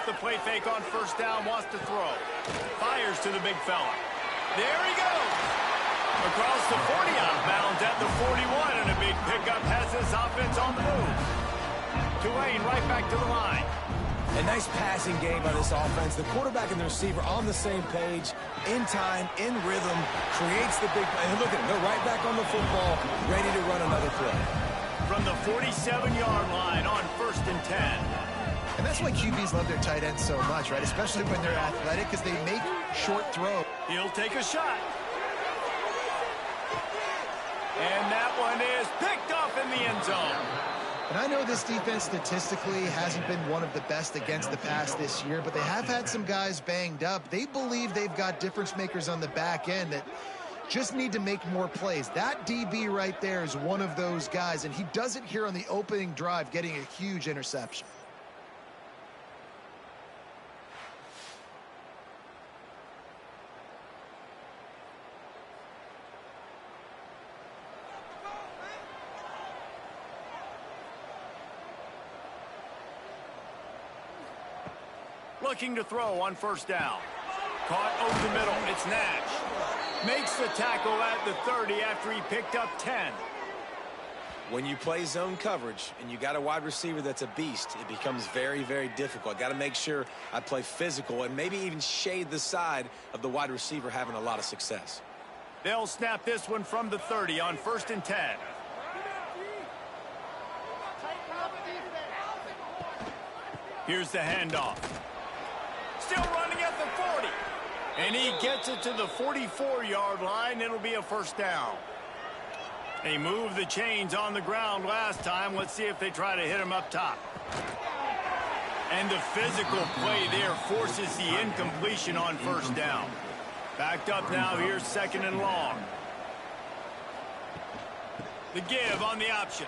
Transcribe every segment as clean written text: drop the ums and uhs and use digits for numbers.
off the play fake on first down, wants to throw. Fires to the big fella. There he goes. Across the 40 out of bounds at the 41, and a big pickup has this offense on the move. Tulane right back to the line. A nice passing game by this offense. The quarterback and the receiver on the same page, in time, in rhythm, creates the big play. And look at him, they're right back on the football, ready to run another play. From the 47-yard line on 1st and 10. And that's why QBs love their tight ends so much, right? Especially when they're athletic, because they make short throws. He'll take a shot. And that one is picked off in the end zone. And I know this defense statistically hasn't been one of the best against the pass this year, but they have had some guys banged up. They believe they've got difference makers on the back end that just need to make more plays. That DB right there is one of those guys, and he does it here on the opening drive, getting a huge interception. Looking to throw on first down. Caught over the middle. It's Nash. Makes the tackle at the 30 after he picked up 10. When you play zone coverage and you got a wide receiver that's a beast, it becomes very, very difficult. Got to make sure I play physical and maybe even shade the side of the wide receiver having a lot of success. They'll snap this one from the 30 on 1st and 10. Here's the handoff. Still running at the 40. And he gets it to the 44-yard line. It'll be a first down. They moved the chains on the ground last time. Let's see if they try to hit him up top. And the physical play there forces the incompletion on first down. Backed up now. Here's 2nd and long. The give on the option.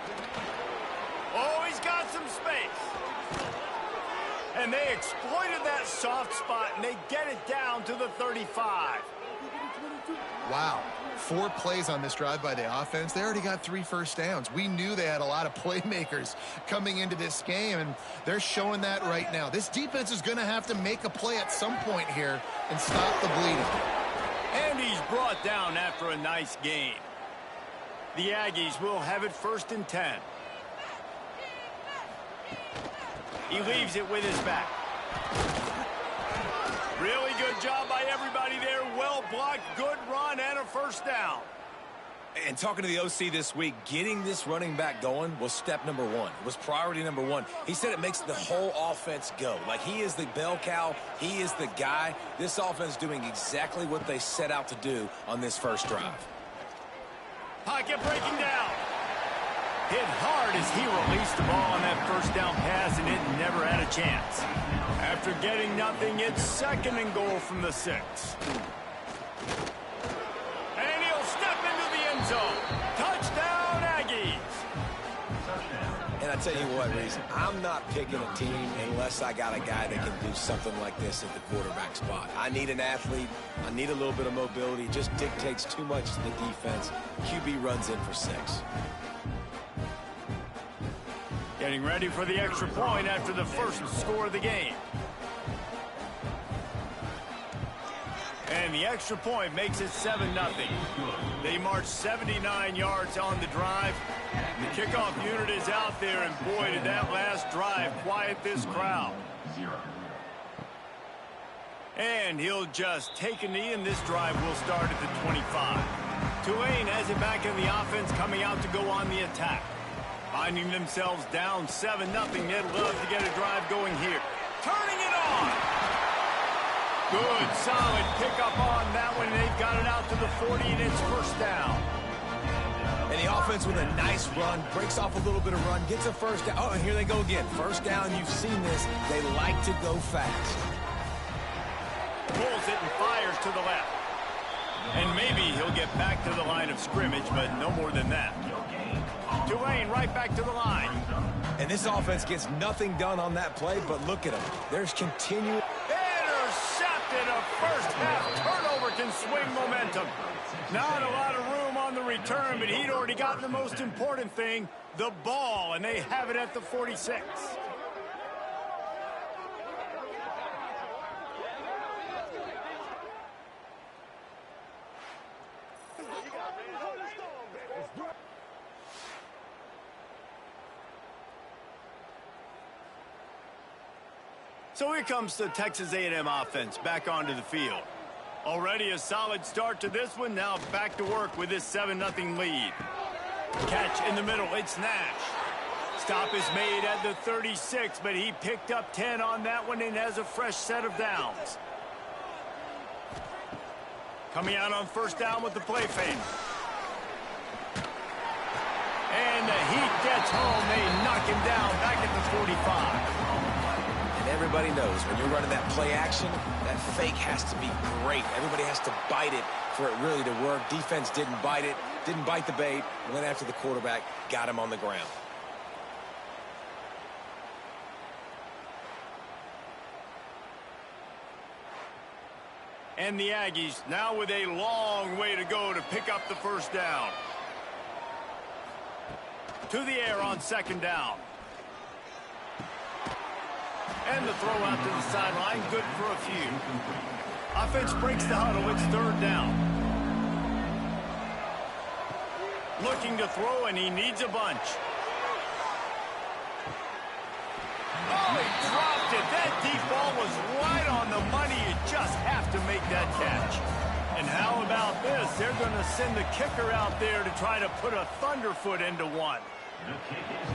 Oh, he's got some space. And they exploited that soft spot, and they get it down to the 35. Wow. 4 plays on this drive by the offense. They already got 3 first downs. We knew they had a lot of playmakers coming into this game, and they're showing that right now. This defense is going to have to make a play at some point here and stop the bleeding. And he's brought down after a nice gain. The Aggies will have it 1st and 10. He leaves it with his back. Really good job by everybody there. Well blocked, good run, and a first down. And talking to the OC this week, getting this running back going was step number 1. It was priority number 1. He said it makes the whole offense go. Like, he is the bell cow. He is the guy. This offense doing exactly what they set out to do on this first drive. Pocket breaking down. Hit hard as he released the ball on that first down pass, and it never had a chance. After getting nothing, it's 2nd and goal from the 6. And he'll step into the end zone. Touchdown, Aggies. And I tell you what, Reese, I'm not picking a team unless I got a guy that can do something like this at the quarterback spot. I need an athlete. I need a little bit of mobility. It just dictates too much to the defense. QB runs in for 6. Getting ready for the extra point after the first score of the game. And the extra point makes it 7-0. They march 79 yards on the drive. The kickoff unit is out there, and boy, did that last drive quiet this crowd. And he'll just take a knee, and this drive will start at the 25. Tulane has it back in the offense, coming out to go on the attack. Finding themselves down 7-0, they'd love to get a drive going here. Turning it on. Good, solid pickup on that one. They've got it out to the 40, and it's first down. And the offense with a nice run, breaks off a little bit of run, gets a first down. Oh, and here they go again. First down, you've seen this. They like to go fast. Pulls it and fires to the left. And maybe he'll get back to the line of scrimmage, but no more than that. Tulane right back to the line. And this offense gets nothing done on that play, but look at them. There's continual... Intercepted. A first half turnover can swing momentum. Not a lot of room on the return, but he'd already gotten the most important thing, the ball, and they have it at the 46. So here comes the Texas A&M offense back onto the field. Already a solid start to this one. Now back to work with this 7-0 lead. Catch in the middle. It's Nash. Stop is made at the 36, but he picked up 10 on that one and has a fresh set of downs. Coming out on first down with the play fake. And the Heat gets home. They knock him down back at the 45. And everybody knows when you're running that play action, that fake has to be great. Everybody has to bite it for it really to work. Defense didn't bite it, didn't bite the bait, went after the quarterback, got him on the ground. And the Aggies now with a long way to go to pick up the first down. To the air on second down. And the throw out to the sideline, good for a few. Offense breaks the huddle, it's third down. Looking to throw, and he needs a bunch. Oh, he dropped it. That deep ball was right on the money. You just have to make that catch. And how about this? They're going to send the kicker out there to try to put a thunderfoot into one.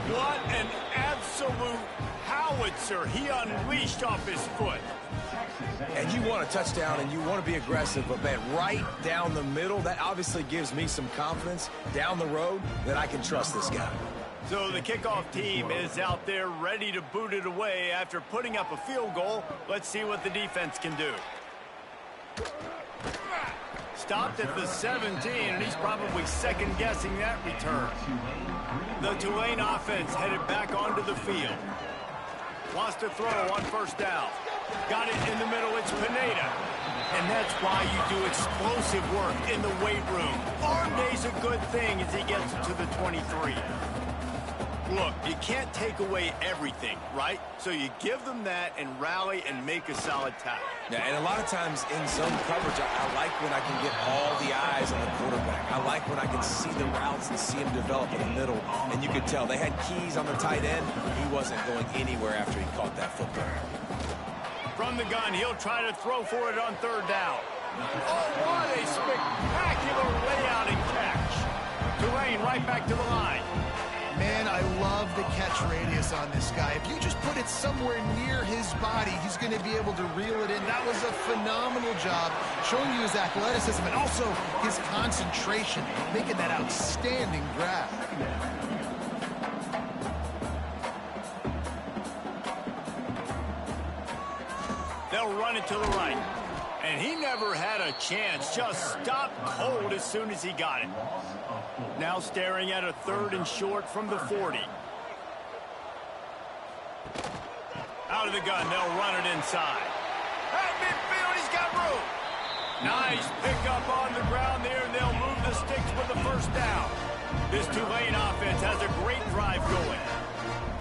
What an absolute howitzer he unleashed off his foot. And you want a touchdown and you want to be aggressive, but man, right down the middle, that obviously gives me some confidence down the road that I can trust this guy. So the kickoff team is out there ready to boot it away after putting up a field goal. Let's see what the defense can do. Stopped at the 17, and he's probably second-guessing that return. The Tulane offense headed back onto the field. Wants to throw on first down. Got it in the middle, it's Pineda. And that's why you do explosive work in the weight room. Arm day's a good thing as he gets to the 23. Look, you can't take away everything, right? So you give them that and rally and make a solid tackle. Yeah, and a lot of times in zone coverage, I like when I can get all the eyes on the quarterback. I like when I can see the routes and see him develop in the middle. And you could tell they had keys on the tight end. He wasn't going anywhere after he caught that football. From the gun, he'll try to throw for it on third down. Oh, what a spectacular layout and catch. Tulane right back to the line. Man, I love the catch radius on this guy. If you just put it somewhere near his body, he's going to be able to reel it in. That was a phenomenal job, showing you his athleticism and also his concentration, making that outstanding grab. They'll run it to the right. And he never had a chance. Just stopped cold as soon as he got it. Now staring at a third and short from the 40. Out of the gun, they'll run it inside. At midfield, he's got room. Nice pickup on the ground there, and they'll move the sticks for the first down. This Tulane offense has a great drive going.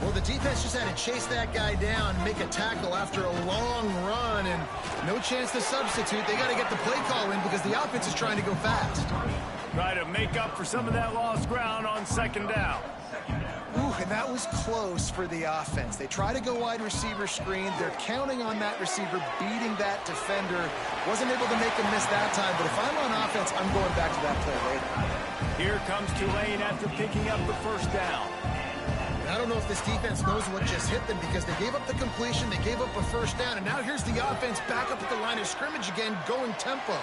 Well, the defense just had to chase that guy down, make a tackle after a long run, and no chance to substitute. They got to get the play call in because the offense is trying to go fast. Try to make up for some of that lost ground on second down. Ooh, and that was close for the offense. They try to go wide receiver screen. They're counting on that receiver beating that defender. Wasn't able to make a miss that time, but if I'm on offense, I'm going back to that play later. Here comes Tulane after picking up the first down. I don't know if this defense knows what just hit them because they gave up the completion, they gave up a first down, and now here's the offense back up at the line of scrimmage again, going tempo.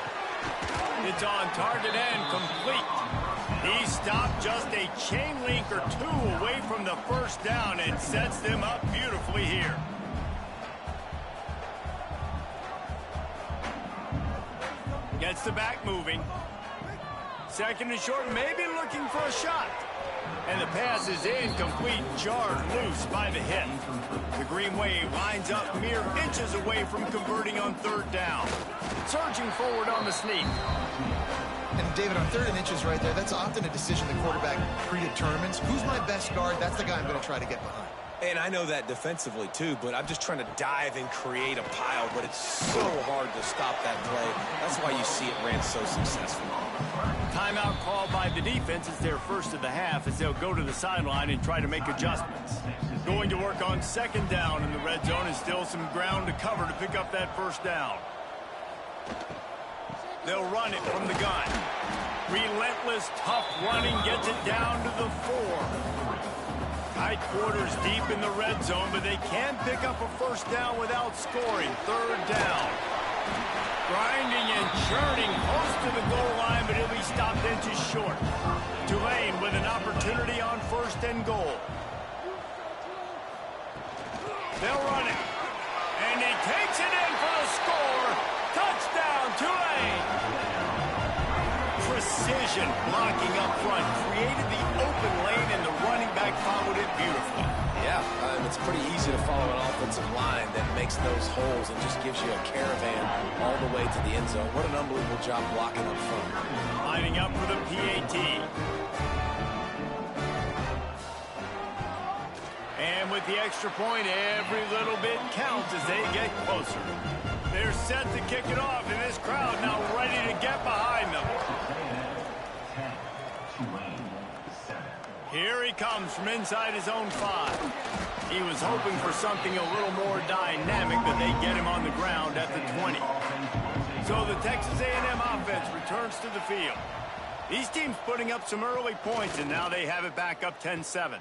It's on target and complete. He stopped just a chain link or two away from the first down and sets them up beautifully here. Gets the back moving. Second and short, maybe looking for a shot. And the pass is incomplete, jarred loose by the hit. The Green Wave lines up mere inches away from converting on third down. Surging forward on the sneak. And David, on third and inches right there, that's often a decision the quarterback predetermines. Who's my best guard? That's the guy I'm going to try to get behind. And I know that defensively too, but I'm just trying to dive and create a pile, but it's so hard to stop that play. That's why you see it ran so successful. timeout called by the defense. It's their first of the half as they'll go to the sideline and try to make adjustments. Going to work on second down in the red zone, and still some ground to cover to pick up that first down. They'll run it from the gun. Relentless, tough running gets it down to the 4. Tight quarters deep in the red zone, but they can pick up a first down without scoring. Third down. Grinding and churning close to the goal line, but he'll be stopped inches short. Tulane with an opportunity on first and goal. They'll run it. And he takes it in for the score. Touchdown, Tulane. Precision blocking up front created the open lane, and the running back followed it beautifully. Yeah, it's pretty easy to follow an offensive line that makes those holes and just gives you a caravan all the way to the end zone. What an unbelievable job blocking up front. Lining up for the PAT. And with the extra point, every little bit counts as they get closer. They're set to kick it off, and this crowd now ready to get behind them. Here he comes from inside his own 5. He was hoping for something a little more dynamic, but they get him on the ground at the 20. So the Texas A&M offense returns to the field. These teams putting up some early points, and now they have it back up 10-7.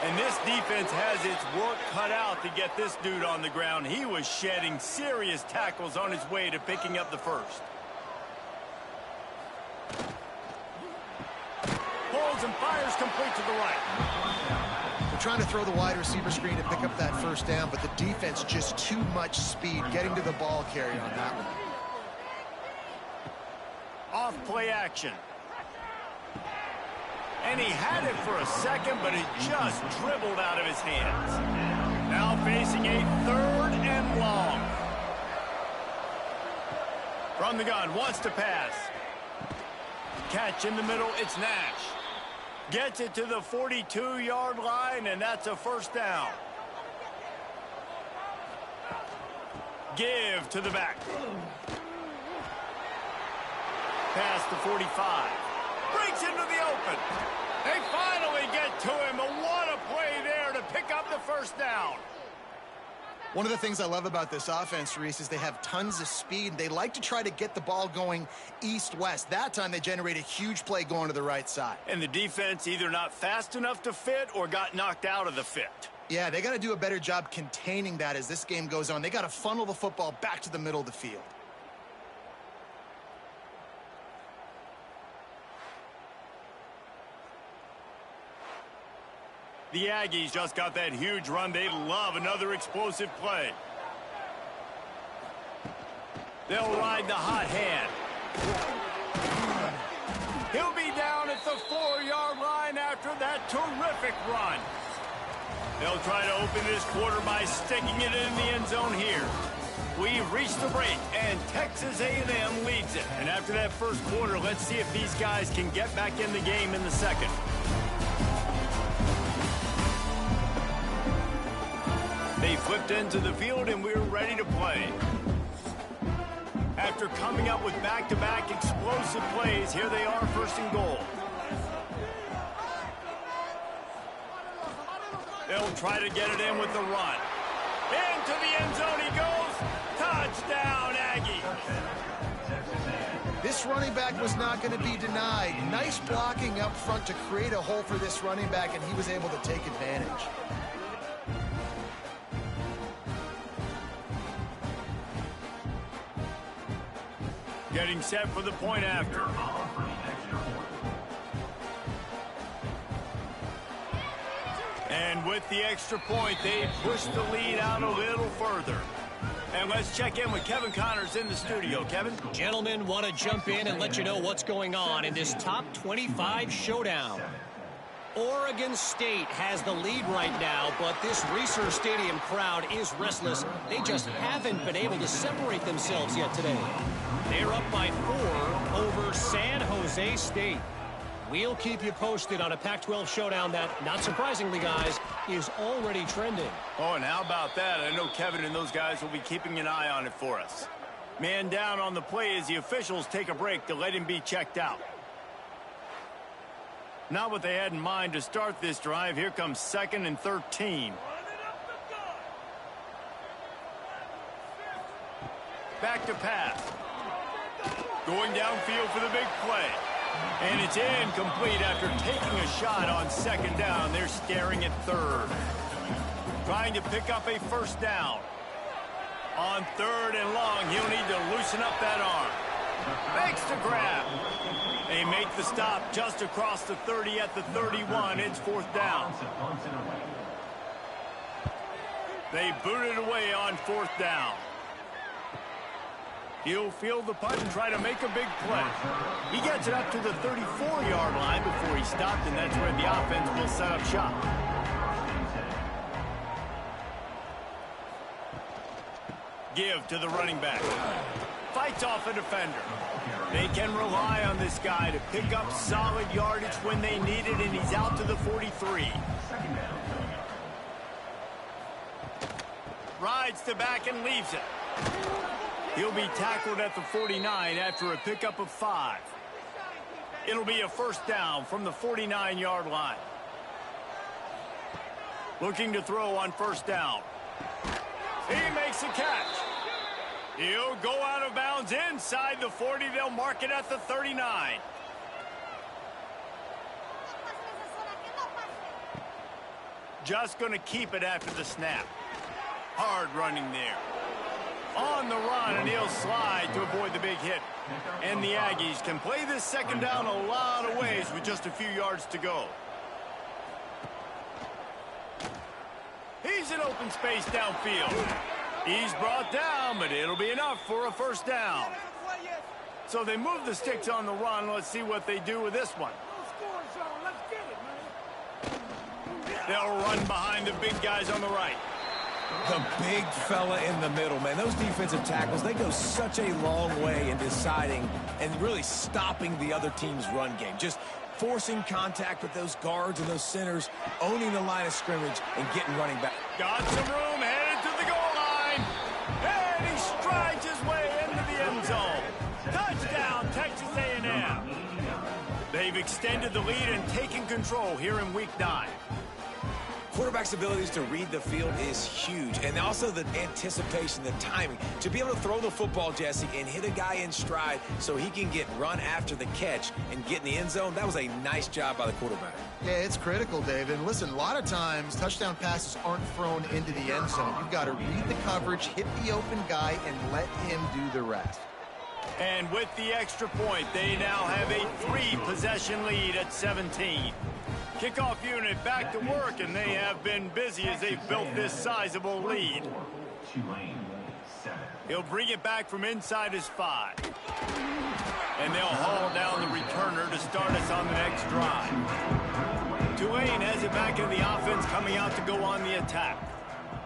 And this defense has its work cut out to get this dude on the ground. He was shedding serious tackles on his way to picking up the first. Pulls and fires complete to the right. They're trying to throw the wide receiver screen to pick up that first down, but the defense just too much speed getting to the ball carrier on that one. Off play action. And he had it for a second, but it just dribbled out of his hands. Now facing a third and long. From the gun, wants to pass. Catch in the middle, it's Nash. Gets it to the 42-yard line, and that's a first down. Give to the back. Past the 45. Breaks into the open. They finally get to him, but what a play there to pick up the first down. One of the things I love about this offense, Reese, is they have tons of speed. They like to try to get the ball going east-west. That time they generate a huge play going to the right side. And the defense either not fast enough to fit or got knocked out of the fit. Yeah, they got to do a better job containing that as this game goes on. They got to funnel the football back to the middle of the field. The Aggies just got that huge run. They love another explosive play. They'll ride the hot hand. He'll be down at the 4-yard line after that terrific run. They'll try to open this quarter by sticking it in the end zone here. We've reached the break, and Texas A&M leads it. And after that first quarter, let's see if these guys can get back in the game in the second. They flipped into the field, and we're ready to play. After coming up with back-to-back explosive plays, here they are, first and goal. They'll try to get it in with the run. Into the end zone he goes. Touchdown, Aggie. This running back was not going to be denied. Nice blocking up front to create a hole for this running back, and he was able to take advantage. Getting set for the point after. And with the extra point, they push the lead out a little further. And let's check in with Kevin Connors in the studio. Kevin? Gentlemen, want to jump in and let you know what's going on in this top 25 showdown. Oregon State has the lead right now, but this Reser Stadium crowd is restless. They just haven't been able to separate themselves yet today. They're up by 4 over San Jose State. We'll keep you posted on a Pac-12 showdown that, not surprisingly, guys, is already trending. Oh, and how about that? I know Kevin and those guys will be keeping an eye on it for us. Man down on the play as the officials take a break to let him be checked out. Not what they had in mind to start this drive. Here comes 2nd and 13. Back to pass. Going downfield for the big play. And it's incomplete after taking a shot on 2nd down. They're staring at 3rd. Trying to pick up a 1st down. On 3rd and long, he'll need to loosen up that arm. Makes the grab. They make the stop just across the 30 at the 31. It's 4th down. They boot it away on 4th down. He'll field the punt and try to make a big play. He gets it up to the 34-yard line before he stopped, and that's where the offense will set up shop. Give to the running back. Fights off a defender. They can rely on this guy to pick up solid yardage when they need it, and he's out to the 43. Rides the back and leaves it. He'll be tackled at the 49 after a pickup of 5. It'll be a 1st down from the 49-yard line. Looking to throw on 1st down. He makes a catch. He'll go out of bounds inside the 40. They'll mark it at the 39. Just going to keep it after the snap. Hard running there. On the run, and he'll slide to avoid the big hit. And the Aggies can play this 2nd down a lot of ways with just a few yards to go. He's in open space downfield. He's brought down, but it'll be enough for a 1st down. So they move the sticks on the run. Let's see what they do with this one. They'll run behind the big guys on the right. The big fella in the middle, man. Those defensive tackles, they go such a long way in deciding and really stopping the other team's run game. Just forcing contact with those guards and those centers, owning the line of scrimmage, and getting running back. Got some room, headed to the goal line. And he strides his way into the end zone. Touchdown, Texas A&M. They've extended the lead and taken control here in Week 9. Quarterback's abilities to read the field is huge, and also the anticipation, the timing. To be able to throw the football, Jesse, and hit a guy in stride so he can get run after the catch and get in the end zone, that was a nice job by the quarterback. Yeah, it's critical, David. And listen, a lot of times touchdown passes aren't thrown into the end zone. You've got to read the coverage, hit the open guy, and let him do the rest. And with the extra point, they now have a 3-possession lead at 17. Kickoff unit back to work, and they have been busy as they've built this sizable lead. He'll bring it back from inside his 5. And they'll haul down the returner to start us on the next drive. Tulane has it back in the offense, coming out to go on the attack.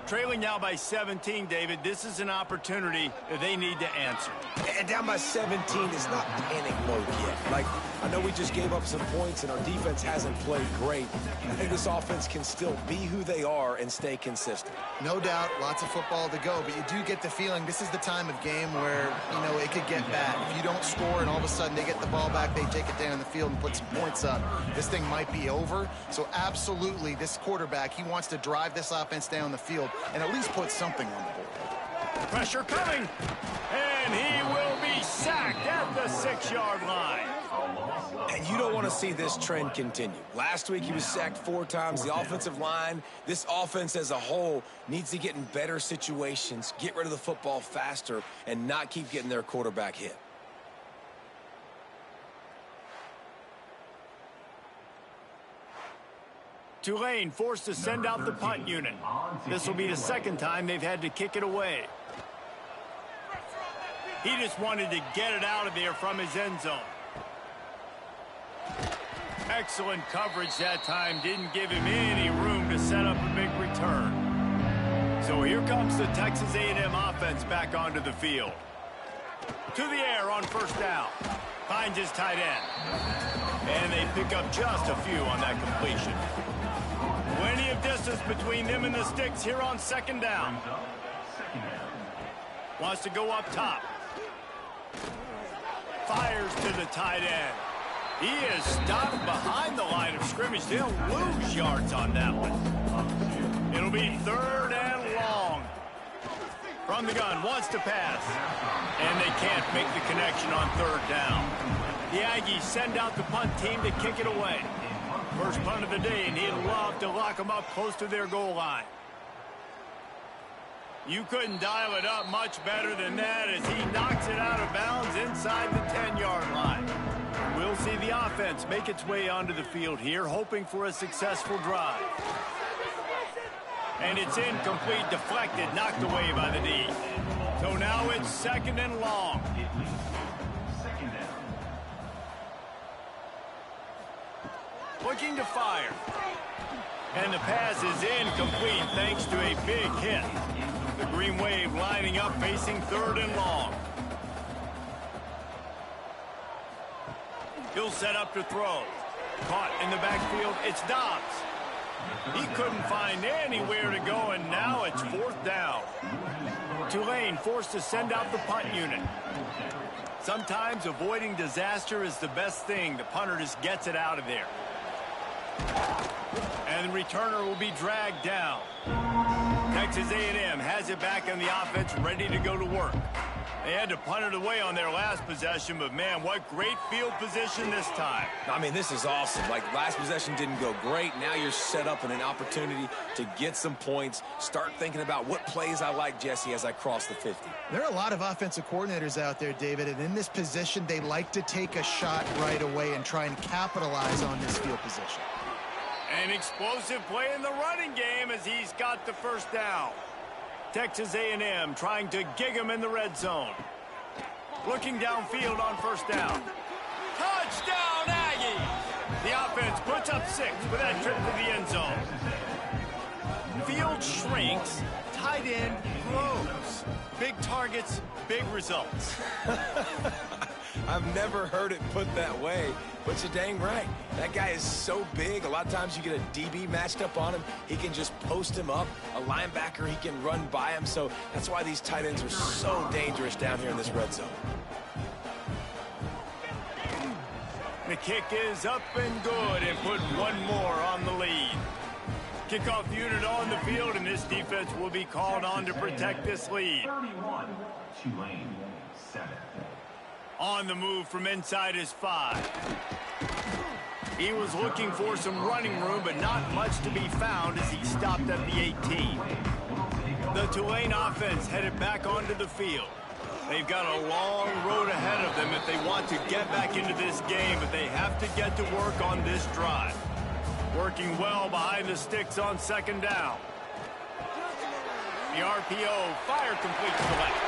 Trailing now by 17, David. This is an opportunity that they need to answer. And down by 17, it's not panic mode yet. Like, I know we just gave up some points and our defense hasn't played great. I think this offense can still be who they are and stay consistent. No doubt, lots of football to go, but you do get the feeling this is the time of game where, you know, it could get bad. If you don't score and all of a sudden they get the ball back, they take it down the field and put some points up, this thing might be over. So absolutely, this quarterback, he wants to drive this offense down the field and at least put something on the board. Pressure coming, and he will be sacked at the 6-yard line. And you don't want to see this trend continue. Last week he was sacked 4 times. The offensive line, this offense as a whole, needs to get in better situations, get rid of the football faster, and not keep getting their quarterback hit. Tulane forced to send out the punt unit. This will be the 2nd time they've had to kick it away. He just wanted to get it out of there from his end zone. Excellent coverage that time. Didn't give him any room to set up a big return. So here comes the Texas A&M offense back onto the field. To the air on 1st down. Finds his tight end. And they pick up just a few on that completion. Plenty of distance between them and the sticks here on 2nd down. Wants to go up top. Fires to the tight end. He is stopped behind the line of scrimmage. They'll lose yards on that one. It'll be 3rd and long. From the gun, wants to pass. And they can't make the connection on 3rd down. The Aggies send out the punt team to kick it away. First punt of the day, and he'd love to lock them up close to their goal line. You couldn't dial it up much better than that as he knocks it out of bounds inside the 10-yard line. We'll see the offense make its way onto the field here, hoping for a successful drive. And it's incomplete, deflected, knocked away by the D. So now it's 2nd and long. Looking to fire. And the pass is incomplete thanks to a big hit. The Green Wave lining up facing 3rd and long. He'll set up to throw. Caught in the backfield, it's Dobbs. He couldn't find anywhere to go, and now it's 4th down. Tulane forced to send out the punt unit. Sometimes avoiding disaster is the best thing. The punter just gets it out of there. And the returner will be dragged down. Texas A&M has it back on the offense, ready to go to work. They had to punt it away on their last possession, but man, what great field position this time. I mean, this is awesome. Like, last possession didn't go great. Now you're set up in an opportunity to get some points. Start thinking about what plays I like, Jesse, as I cross the 50. There are a lot of offensive coordinators out there, David, and in this position, they like to take a shot right away and try and capitalize on this field position. An explosive play in the running game as he's got the 1st down. Texas A&M trying to gig him in the red zone. Looking downfield on 1st down. Touchdown, Aggies! The offense puts up 6 with that trip to the end zone. Field shrinks, tight end grows. Big targets, big results. I've never heard it put that way, but you're dang right. That guy is so big. A lot of times you get a DB matched up on him. He can just post him up. A linebacker, he can run by him. So that's why these tight ends are so dangerous down here in this red zone. The kick is up and good and put one more on the lead. Kickoff unit on the field, and this defense will be called on to protect this lead. 31, Tulane, 7. On the move from inside his 5. He was looking for some running room, but not much to be found as he stopped at the 18. The Tulane offense headed back onto the field. They've got a long road ahead of them if they want to get back into this game, but they have to get to work on this drive. Working well behind the sticks on 2nd down. The RPO, fire complete to the left.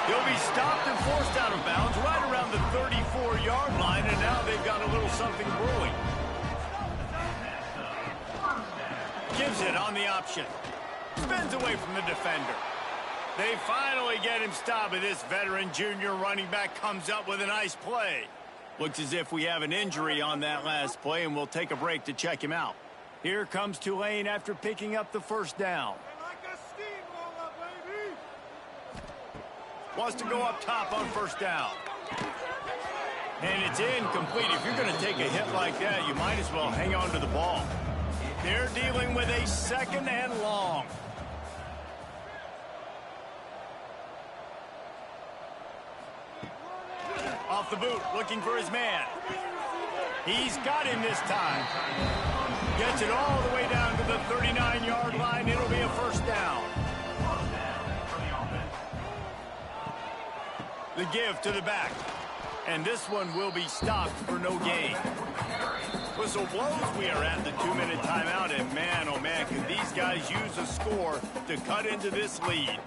He'll be stopped and forced out of bounds right around the 34-yard line, and now they've got a little something brewing. Gives it on the option. Spins away from the defender. They finally get him stopped, and this veteran junior running back comes up with a nice play. Looks as if we have an injury on that last play, and we'll take a break to check him out. Here comes Tulane after picking up the 1st down. Wants to go up top on 1st down. And it's incomplete. If you're going to take a hit like that, you might as well hang on to the ball. They're dealing with a 2nd and long. Off the boot, looking for his man. He's got him this time. Gets it all the way down to the 39-yard line. It'll be a 1st down. The give to the back. And this one will be stopped for no gain. Whistle blows. We are at the 2-minute timeout. And man, oh man, can these guys use a score to cut into this lead.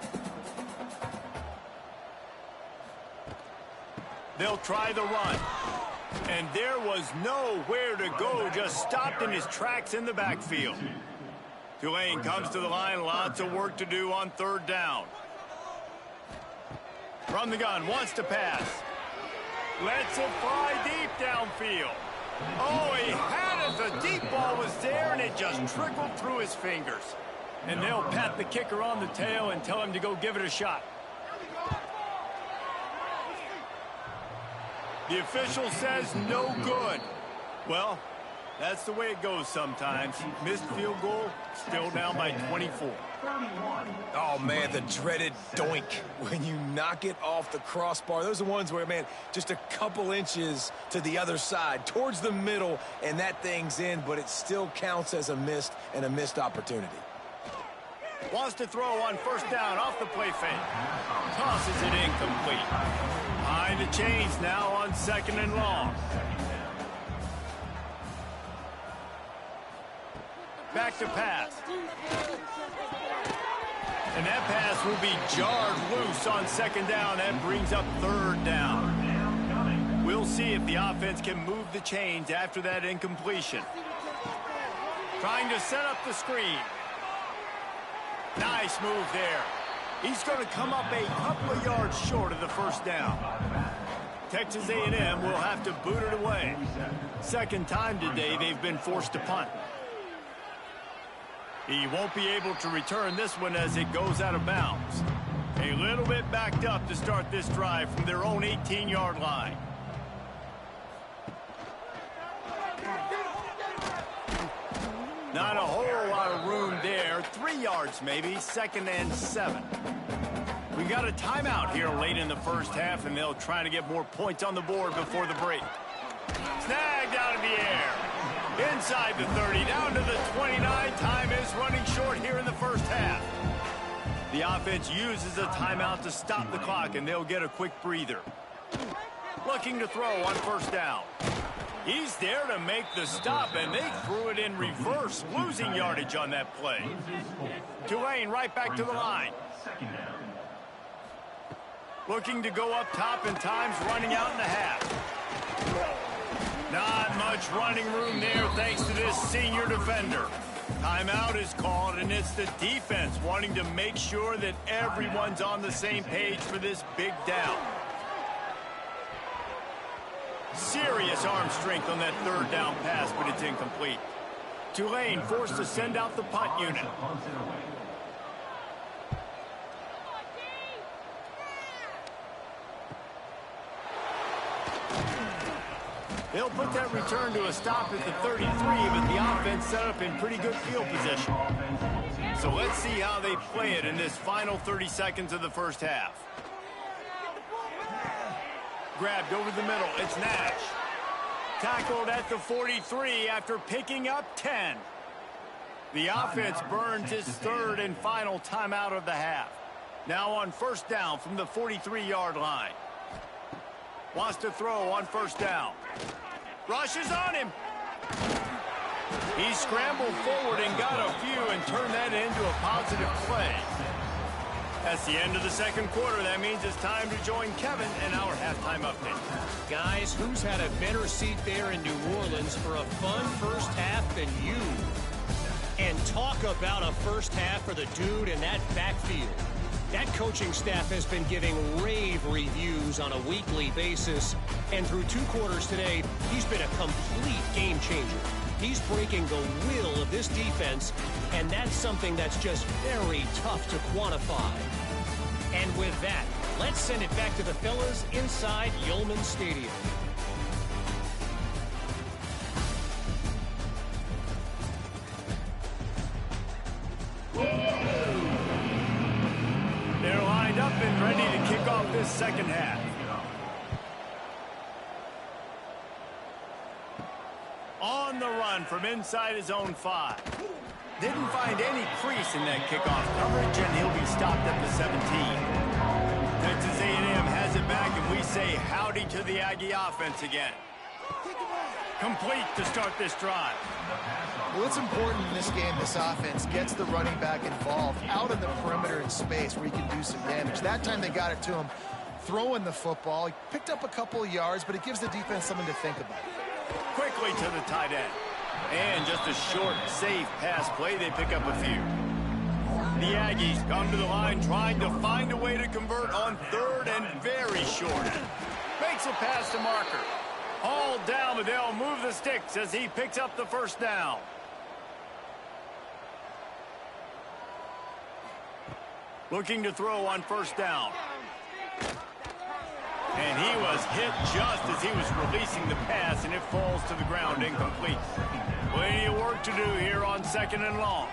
They'll try the run. And there was nowhere to go. Just stopped in his tracks in the backfield. Tulane comes to the line. Lots of work to do on 3rd down. From the gun, wants to pass. Lets it fly deep downfield. Oh, he had it. The deep ball was there, and it just trickled through his fingers. And they'll pat the kicker on the tail and tell him to go give it a shot. The official says no good. Well, that's the way it goes sometimes. Missed field goal, still down by 24. Oh, man, the dreaded doink when you knock it off the crossbar. Those are ones where, man, just a couple inches to the other side, towards the middle, and that thing's in, but it still counts as a missed opportunity. Wants to throw on first down off the play fake. Tosses it incomplete. Behind the chains now on 2nd and long. Back to pass. And that pass will be jarred loose on 2nd down. That brings up 3rd down. We'll see if the offense can move the chains after that incompletion. Trying to set up the screen. Nice move there. He's going to come up a couple of yards short of the first down. Texas A&M will have to boot it away. Second time today they've been forced to punt. He won't be able to return this one as it goes out of bounds. A little bit backed up to start this drive from their own 18-yard line. Not a whole lot of room there. 3 yards maybe, 2nd and 7. We got a timeout here late in the first half, and they'll try to get more points on the board before the break. Snagged out of the air. Inside the 30, down to the 29. Time is running short here in the first half. The offense uses a timeout to stop the clock, and they'll get a quick breather. Looking to throw on first down. He's there to make the stop, and they threw it in reverse, losing yardage on that play. Tulane right back to the line. Looking to go up top, and time's running out in the half. Not much running room there thanks to this senior defender. Timeout is called, and it's the defense wanting to make sure that everyone's on the same page for this big down. Serious arm strength on that 3rd down pass, but it's incomplete. Tulane forced to send out the punt unit. They'll put that return to a stop at the 33, but the offense set up in pretty good field position. So let's see how they play it in this final 30 seconds of the first half. Grabbed over the middle. It's Nash. Tackled at the 43 after picking up 10. The offense burns his 3rd and final timeout of the half. Now on first down from the 43-yard line. Wants to throw on first down. Rushes on him. He scrambled forward and got a few and turned that into a positive play. That's the end of the second quarter. That means it's time to join Kevin in our halftime update. Guys, who's had a better seat there in New Orleans for a fun first half than you? And talk about a first half for the dude in that backfield. That coaching staff has been giving rave reviews on a weekly basis. And through 2 quarters today, he's been a complete game changer. He's breaking the will of this defense, and that's something that's just very tough to quantify. And with that, let's send it back to the fellas inside Yulman Stadium. They're lined up and ready to kick off this second half. On the run from inside his own 5. Didn't find any crease in that kickoff coverage, and he'll be stopped at the 17. Texas A&M has it back, and we say howdy to the Aggie offense again. Complete to start this drive. Well, it's important in this game, this offense gets the running back involved out of the perimeter in space where he can do some damage. That time they got it to him throwing the football. He picked up a couple of yards, but it gives the defense something to think about. Quickly to the tight end. And just a short, safe pass play. They pick up a few. The Aggies come to the line trying to find a way to convert on 3rd and very short. Makes a pass to Marker. All down, but they'll move the sticks as he picks up the first down. Looking to throw on first down. And he was hit just as he was releasing the pass, and it falls to the ground incomplete. Plenty of work to do here on 2nd and long.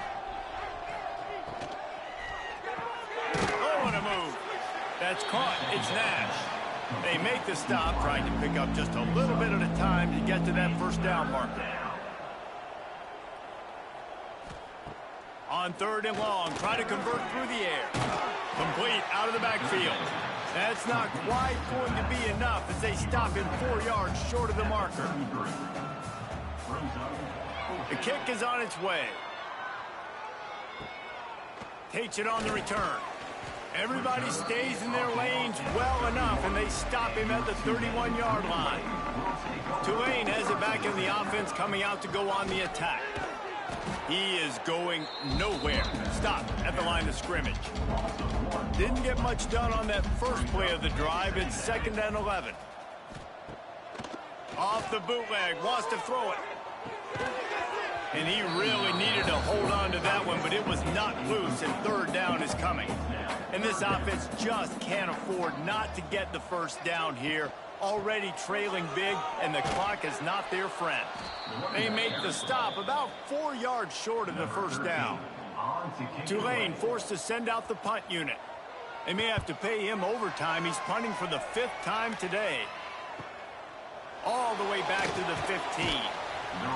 Oh, what a move. That's caught. It's Nash. They make the stop, trying to pick up just a little bit at a time to get to that first down marker. On 3rd and long, try to convert through the air. Complete out of the backfield. That's not quite going to be enough as they stop him 4 yards short of the marker. The kick is on its way. Takes it on the return. Everybody stays in their lanes well enough, and they stop him at the 31-yard line. Tulane has it back in the offense, coming out to go on the attack. He is going nowhere. Stop at the line of scrimmage. Didn't get much done on that first play of the drive. It's 2nd and 11. Off the bootleg, wants to throw it. And he really needed to hold on to that one, but it was not loose, and 3rd down is coming. And this offense just can't afford not to get the first down here. Already trailing big, and the clock is not their friend. They make the stop about 4 yards short of the first down. Tulane forced to send out the punt unit. They may have to pay him overtime. He's punting for the 5th time today. All the way back to the 15.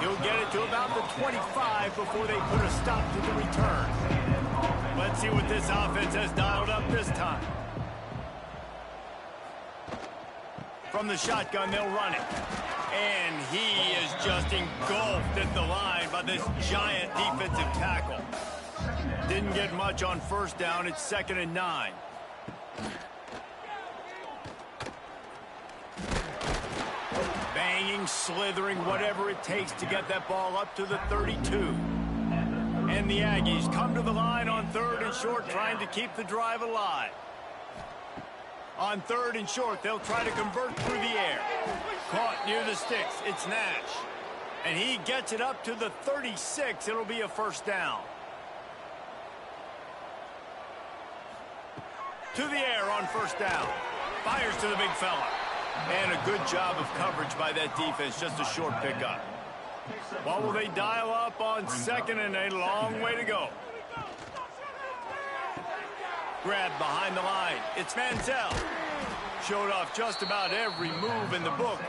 He'll get it to about the 25 before they put a stop to the return. Let's see what this offense has dialed up this time. From the shotgun, they'll run it. And he is just engulfed at the line by this giant defensive tackle. Didn't get much on first down. It's 2nd and 9. Banging, slithering, whatever it takes to get that ball up to the 32. And the Aggies come to the line on 3rd and short, trying to keep the drive alive. On 3rd and short, they'll try to convert through the air. Caught near the sticks. It's Nash. And he gets it up to the 36. It'll be a first down. To the air on first down. Fires to the big fella. And a good job of coverage by that defense. Just a short pickup. What will they dial up on 2nd and a long way to go? Grab behind the line. It's Manziel. Showed off just about every move in the book,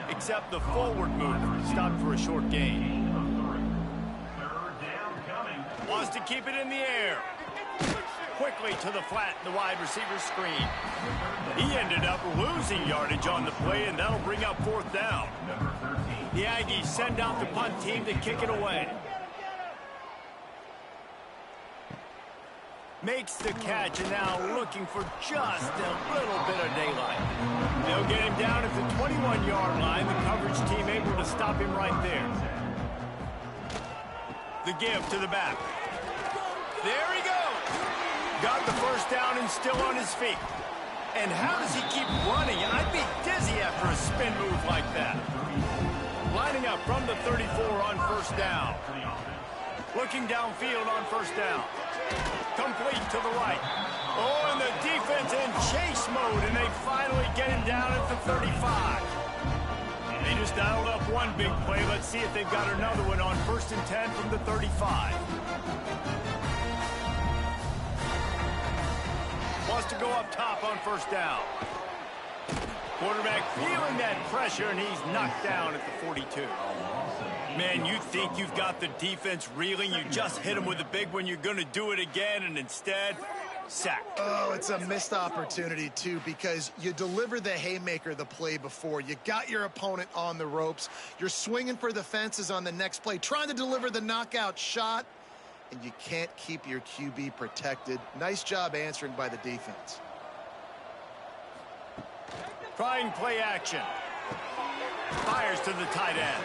except the forward move. Stopped for a short gain. Wants to keep it in the air. Quickly to the flat, the wide receiver screen. He ended up losing yardage on the play, and that'll bring up 4th down. The Aggies send out the punt team to kick it away. Makes the catch, and now looking for just a little bit of daylight. They'll get him down at the 21-yard line. The coverage team able to stop him right there. The give to the back. There he goes. Got the first down and still on his feet. And how does he keep running? I'd be dizzy after a spin move like that. Lining up from the 34 on first down. Looking downfield on first down. Complete to the right. Oh, and the defense in chase mode, and they finally get him down at the 35. They just dialed up one big play. Let's see if they've got another one on 1st and 10 from the 35. Wants to go up top on first down. Quarterback feeling that pressure, and he's knocked down at the 42. Man, you think you've got the defense reeling. You just hit them with a big one. You're going to do it again, and instead, sack. Oh, it's a missed opportunity, too, because you deliver the haymaker the play before. You got your opponent on the ropes. You're swinging for the fences on the next play, trying to deliver the knockout shot, and you can't keep your QB protected. Nice job answering by the defense. Trying play action. Fires to the tight end.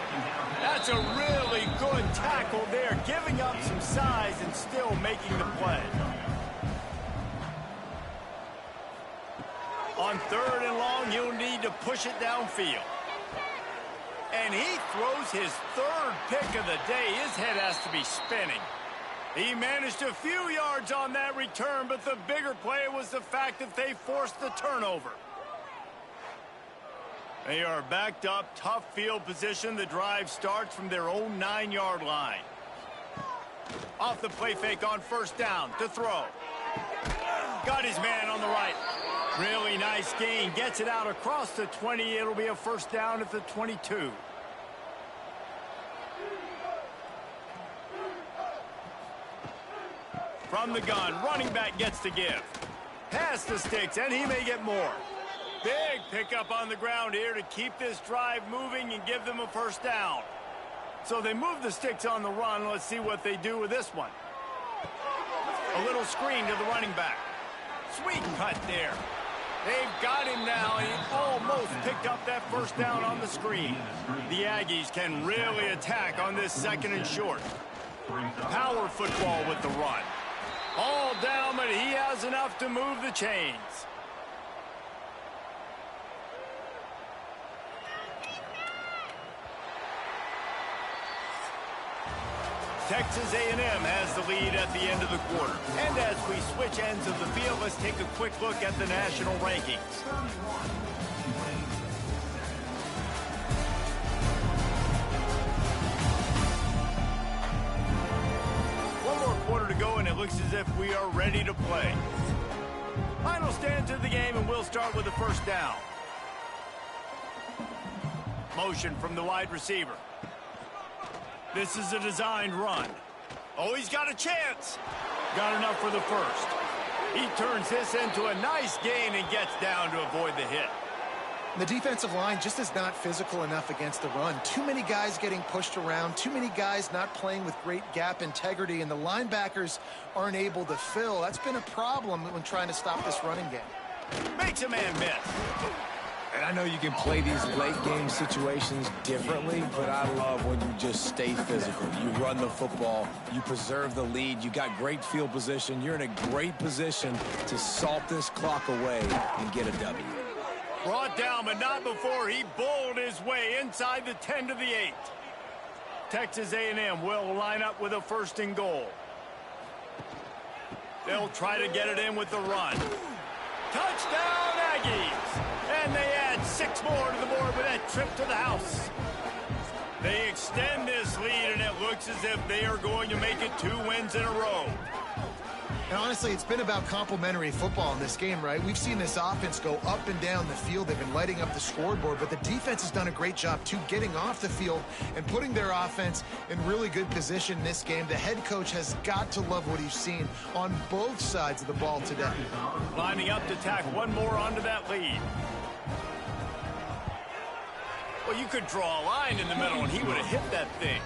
That's a really good tackle there, giving up some size and still making the play. On 3rd and long, he'll need to push it downfield. And he throws his 3rd pick of the day. His head has to be spinning. He managed a few yards on that return, but the bigger play was the fact that they forced the turnover. They are backed up, tough field position. The drive starts from their own 9-yard line. Off the play fake on first down to throw. Got his man on the right. Really nice gain. Gets it out across the 20. It'll be a first down at the 22. From the gun, running back gets to give. Pass the sticks, and he may get more. Big pickup on the ground here to keep this drive moving and give them a first down. So they move the sticks on the run. Let's see what they do with this one. A little screen to the running back. Sweet cut there. They've got him now, and he almost picked up that first down on the screen. The Aggies can really attack on this second and short. Power football with the run. All down, but he has enough to move the chains. Texas A&M has the lead at the end of the quarter. And as we switch ends of the field, let's take a quick look at the national rankings. One more quarter to go, and it looks as if we are ready to play. Final stands of the game, and we'll start with the first down. Motion from the wide receiver. This is a designed run. Oh, he's got a chance. Got enough for the first. He turns this into a nice gain and gets down to avoid the hit. The defensive line just is not physical enough against the run. Too many guys getting pushed around, too many guys not playing with great gap integrity, and the linebackers aren't able to fill. That's been a problem when trying to stop this running game. Makes a man miss. And I know you can play these late-game situations differently, but I love when you just stay physical. You run the football, you preserve the lead, you got great field position, you're in a great position to salt this clock away and get a W. Brought down, but not before he bowled his way inside the 10 to the 8. Texas A&M will line up with a first and goal. They'll try to get it in with the run. Touchdown, Aggies! And they add 6 more to the board with that trip to the house. They extend this lead, and it looks as if they are going to make it 2 wins in a row. And honestly, it's been about complementary football in this game, right? We've seen this offense go up and down the field. They've been lighting up the scoreboard, but the defense has done a great job, too, getting off the field and putting their offense in really good position in this game. The head coach has got to love what he's seen on both sides of the ball today. Lining up to tack one more onto that lead. Well, you could draw a line in the middle, and he would have hit that thing.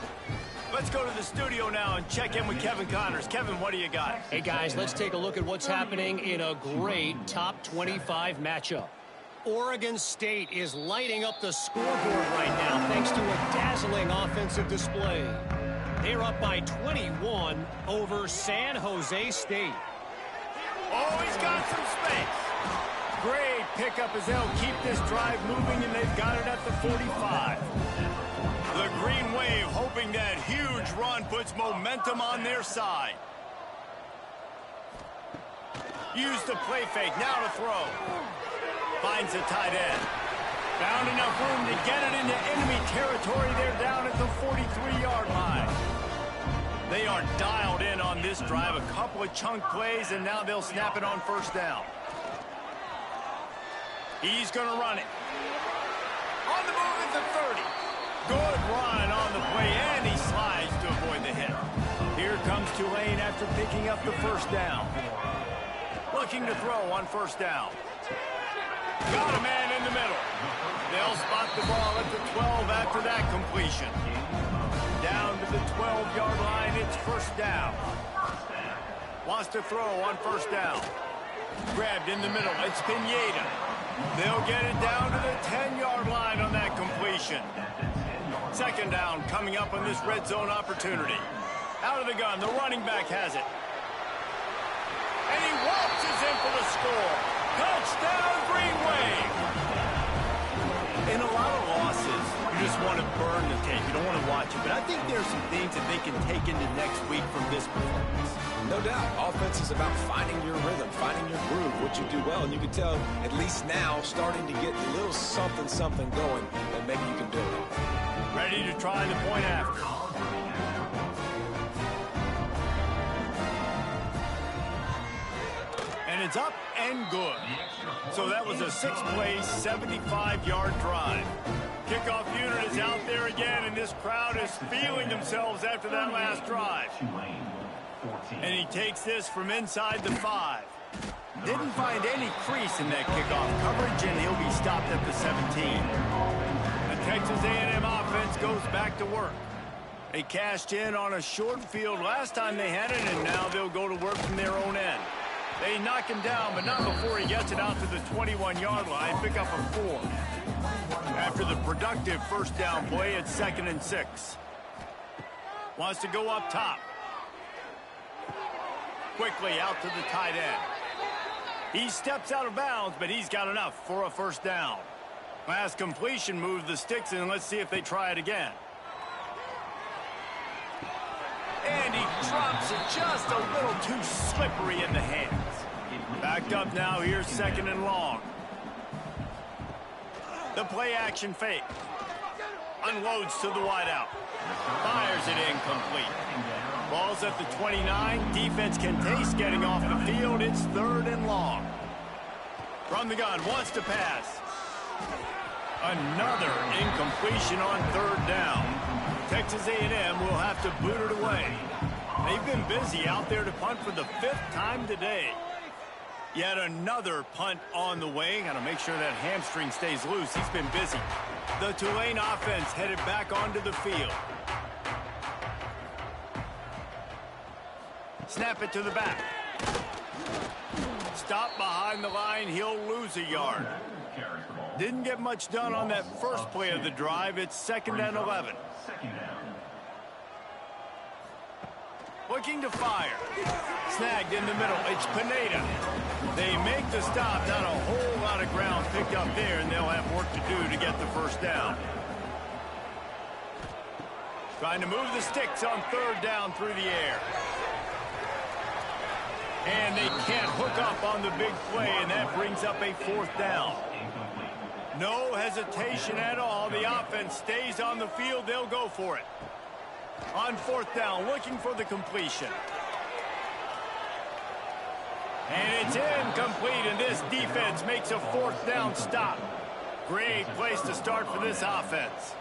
Let's go to the studio now and check in with Kevin Connors. Kevin, what do you got? Hey, guys, let's take a look at what's happening in a great top 25 matchup. Oregon State is lighting up the scoreboard right now thanks to a dazzling offensive display. They're up by 21 over San Jose State. Oh, he's got some space. Great pickup as they'll keep this drive moving, and they've got it at the 45. The Green Wave hoping that huge run puts momentum on their side. Use the play fake, now to throw. Finds a tight end. Found enough room to get it into enemy territory. They're down at the 43-yard line. They are dialed in on this drive. A couple of chunk plays, and now they'll snap it on first down. He's going to run it. On the move at the 30. Good run on the play, and he slides to avoid the hit. Here comes Tulane after picking up the first down. Looking to throw on first down. Got a man in the middle. They'll spot the ball at the 12 after that completion. Down to the 12-yard line, it's first down. Wants to throw on first down. Grabbed in the middle, it's Pineda. They'll get it down to the 10-yard line on that completion. Second down coming up on this red zone opportunity. Out of the gun, the running back has it. And he waltzes in for the score. Touchdown, Green Wave. In a lot of losses, you just want to burn the tape. You don't want to watch it. But I think there's some things that they can take into next week from this performance. No doubt. Offense is about finding your rhythm, finding your groove, what you do well. And you can tell, at least now, starting to get a little something going that maybe you can build on. Ready to try the point after. And it's up and good. So that was a 6-play, 75-yard drive. Kickoff unit is out there again, and this crowd is feeling themselves after that last drive. And he takes this from inside the 5. Didn't find any crease in that kickoff coverage, and he'll be stopped at the 17. The Texas A&M offense goes back to work. They cashed in on a short field last time they had it, and now they'll go to work from their own end. They knock him down, but not before he gets it out to the 21-yard line. Pick up a 4. After the productive first down play, it's 2nd and 6. Wants to go up top. Quickly out to the tight end. He steps out of bounds, but he's got enough for a first down. Last completion moved the sticks in. Let's see if they try it again. And he drops it just a little too slippery in the hands. Backed up now, here's 2nd and long. The play action fake. Unloads to the wideout. Fires it incomplete. Ball's at the 29. Defense can taste getting off the field. It's 3rd and long. From the gun, wants to pass. Another incompletion on 3rd down. Texas A&M will have to boot it away. They've been busy out there to punt for the 5th time today. Yet another punt on the way. Got to make sure that hamstring stays loose. He's been busy. The Tulane offense headed back onto the field. Snap it to the back. Stop behind the line. He'll lose a yard. Didn't get much done on that first play of the drive. It's 2nd and 11. Looking to fire. Snagged in the middle. It's Pineda. They make the stop. Not a whole lot of ground picked up there, and they'll have work to do to get the first down. Trying to move the sticks on 3rd down through the air. And they can't hook up on the big play, and that brings up a 4th down. No hesitation at all. The offense stays on the field. They'll go for it. On 4th down, looking for the completion. And it's incomplete, and this defense makes a 4th down stop. Great place to start for this offense.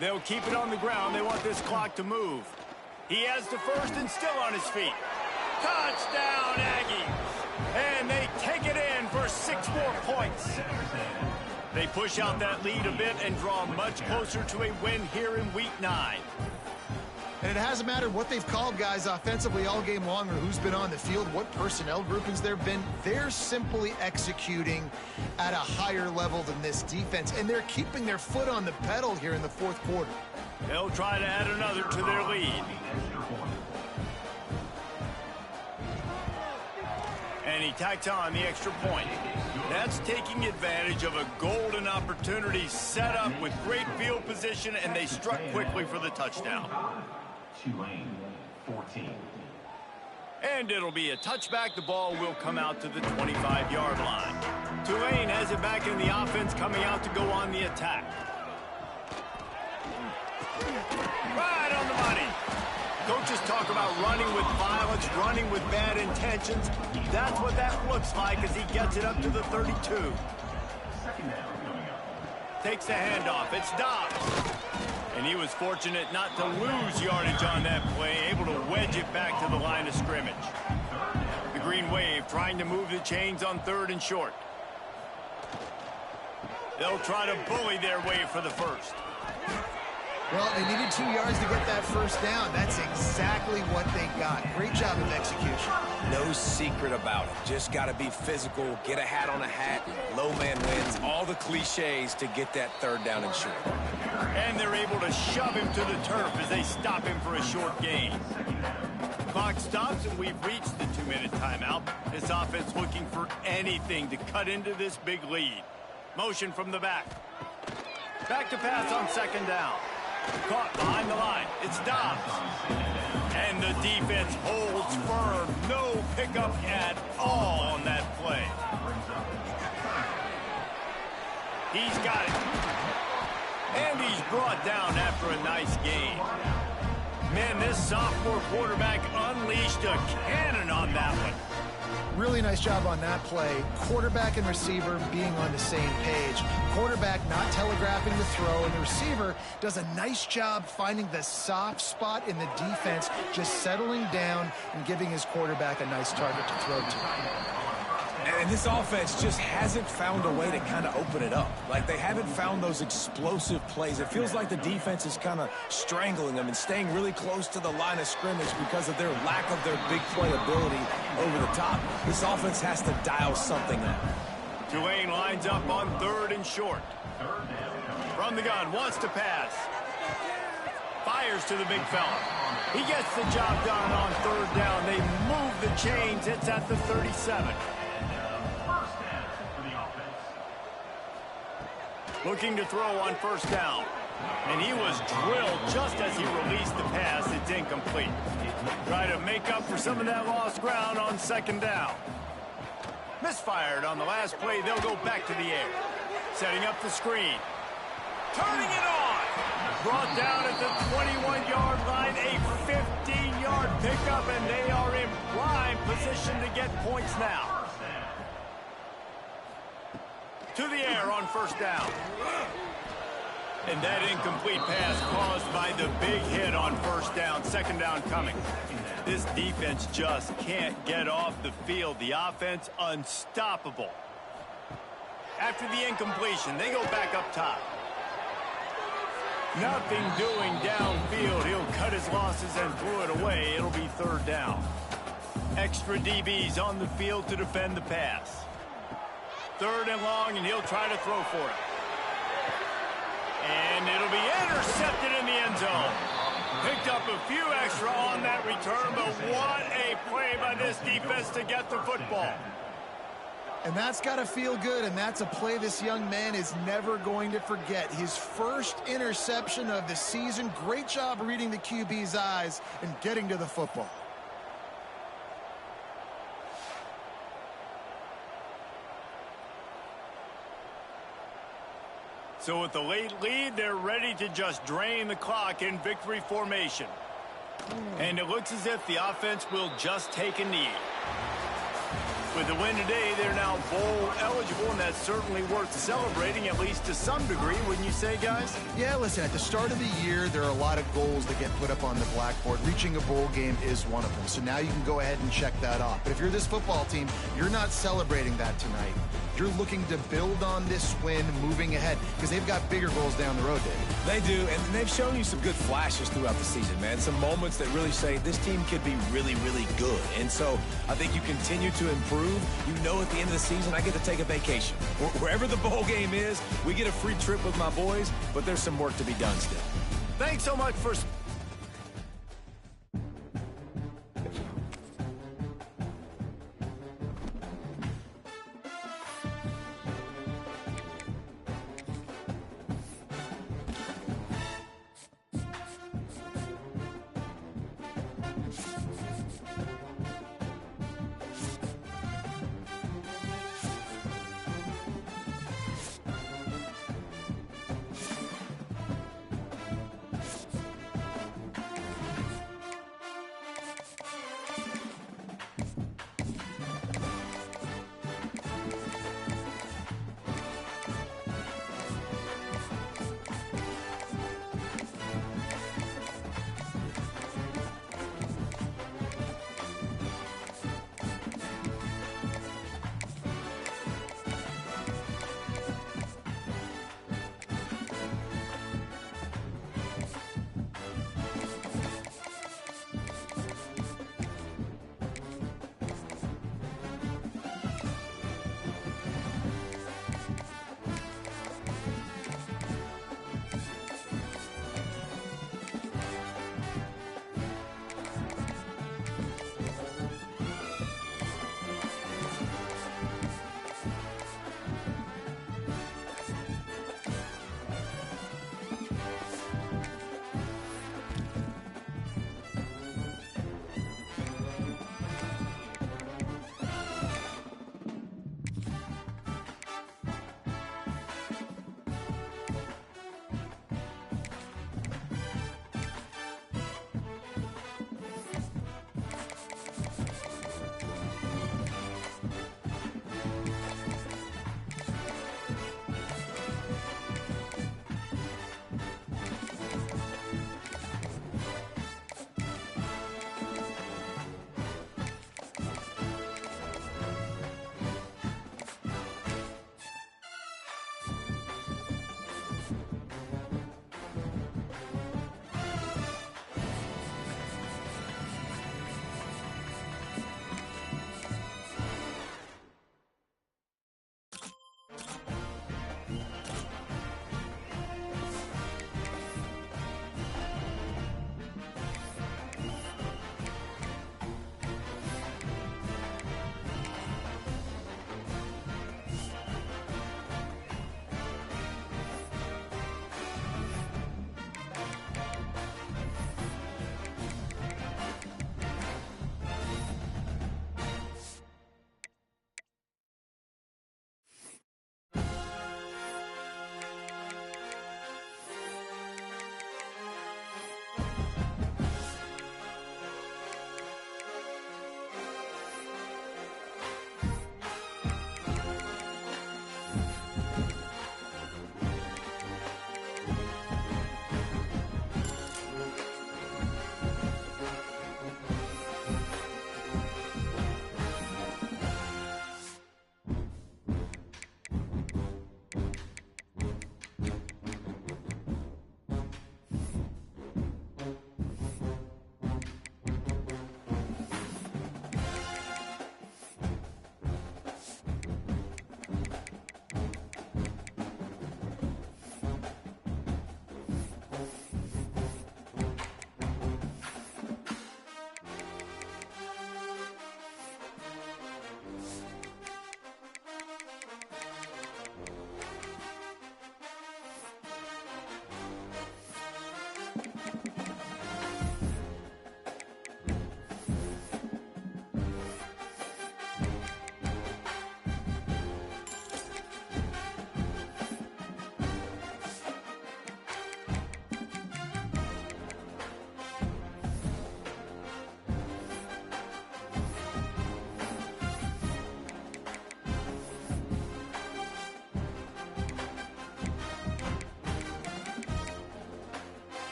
They'll keep it on the ground. They want this clock to move. He has the first and still on his feet. Touchdown, Aggies. And they take it in for 6 more points. They push out that lead a bit and draw much closer to a win here in Week 9. And it hasn't mattered what they've called guys offensively all game long or who's been on the field, what personnel groupings there have been. They're simply executing at a higher level than this defense, and they're keeping their foot on the pedal here in the 4th quarter. They'll try to add another to their lead. And he tacks on the extra point. That's taking advantage of a golden opportunity set up with great field position, and they struck quickly for the touchdown. Tulane, 14. And it'll be a touchback. The ball will come out to the 25-yard line. Tulane has it back in the offense, coming out to go on the attack. Right on the money. Coaches talk about running with violence, running with bad intentions. That's what that looks like as he gets it up to the 32. Takes the handoff. It's Dobbs. And he was fortunate not to lose yardage on that play, able to wedge it back to the line of scrimmage. The Green Wave trying to move the chains on 3rd and short. They'll try to bully their way for the first. Well, they needed 2 yards to get that first down. That's exactly what they got. Great job of execution. No secret about it. Just got to be physical, get a hat on a hat, low man wins, all the cliches to get that 3rd down and short. And they're able to shove him to the turf as they stop him for a short gain. Clock stops, and we've reached the 2-minute timeout. This offense looking for anything to cut into this big lead. Motion from the back. Back to pass on 2nd down. Caught behind the line. It stops. And the defense holds firm. No pickup at all on that play. He's got it. And he's brought down after a nice gain. Man, this sophomore quarterback unleashed a cannon on that one. Really nice job on that play. Quarterback and receiver being on the same page. Quarterback not telegraphing the throw, and the receiver does a nice job finding the soft spot in the defense, just settling down and giving his quarterback a nice target to throw to. And this offense just hasn't found a way to kind of open it up. Like, they haven't found those explosive plays. It feels like the defense is kind of strangling them and staying really close to the line of scrimmage because of their lack of their big play ability over the top. This offense has to dial something up. Tulane lines up on 3rd and short. From the gun, wants to pass. Fires to the big fella. He gets the job done on 3rd down. They move the chains. It's at the 37. Looking to throw on 1st down. And he was drilled just as he released the pass. It's incomplete. Try to make up for some of that lost ground on 2nd down. Misfired on the last play. They'll go back to the air. Setting up the screen. Turning it on. Brought down at the 21-yard line. A 15-yard pickup, and they are in prime position to get points now. To the air on 1st down. And that incomplete pass caused by the big hit on 1st down. 2nd down coming. This defense just can't get off the field. The offense unstoppable. After the incompletion, they go back up top. Nothing doing downfield. He'll cut his losses and throw it away. It'll be 3rd down. Extra DBs on the field to defend the pass. 3rd and long, and he'll try to throw for it. And it'll be intercepted in the end zone. Picked up a few extra on that return, but what a play by this defense to get the football. And that's got to feel good, and that's a play this young man is never going to forget. His first interception of the season. Great job reading the QB's eyes and getting to the football. So with the late lead, they're ready to just drain the clock in victory formation. And it looks as if the offense will just take a knee. With the win today, they're now bowl eligible, and that's certainly worth celebrating, at least to some degree, wouldn't you say, guys? Yeah, listen, at the start of the year, there are a lot of goals that get put up on the blackboard. Reaching a bowl game is one of them. So now you can go ahead and check that off. But if you're this football team, you're not celebrating that tonight. You're looking to build on this win moving ahead because they've got bigger goals down the road, David. They do, and they've shown you some good flashes throughout the season, man. Some moments that really say this team could be really, really good. And so I think you continue to improve. You know at the end of the season, I get to take a vacation. Wherever the bowl game is, we get a free trip with my boys, but there's some work to be done still. Thanks so much for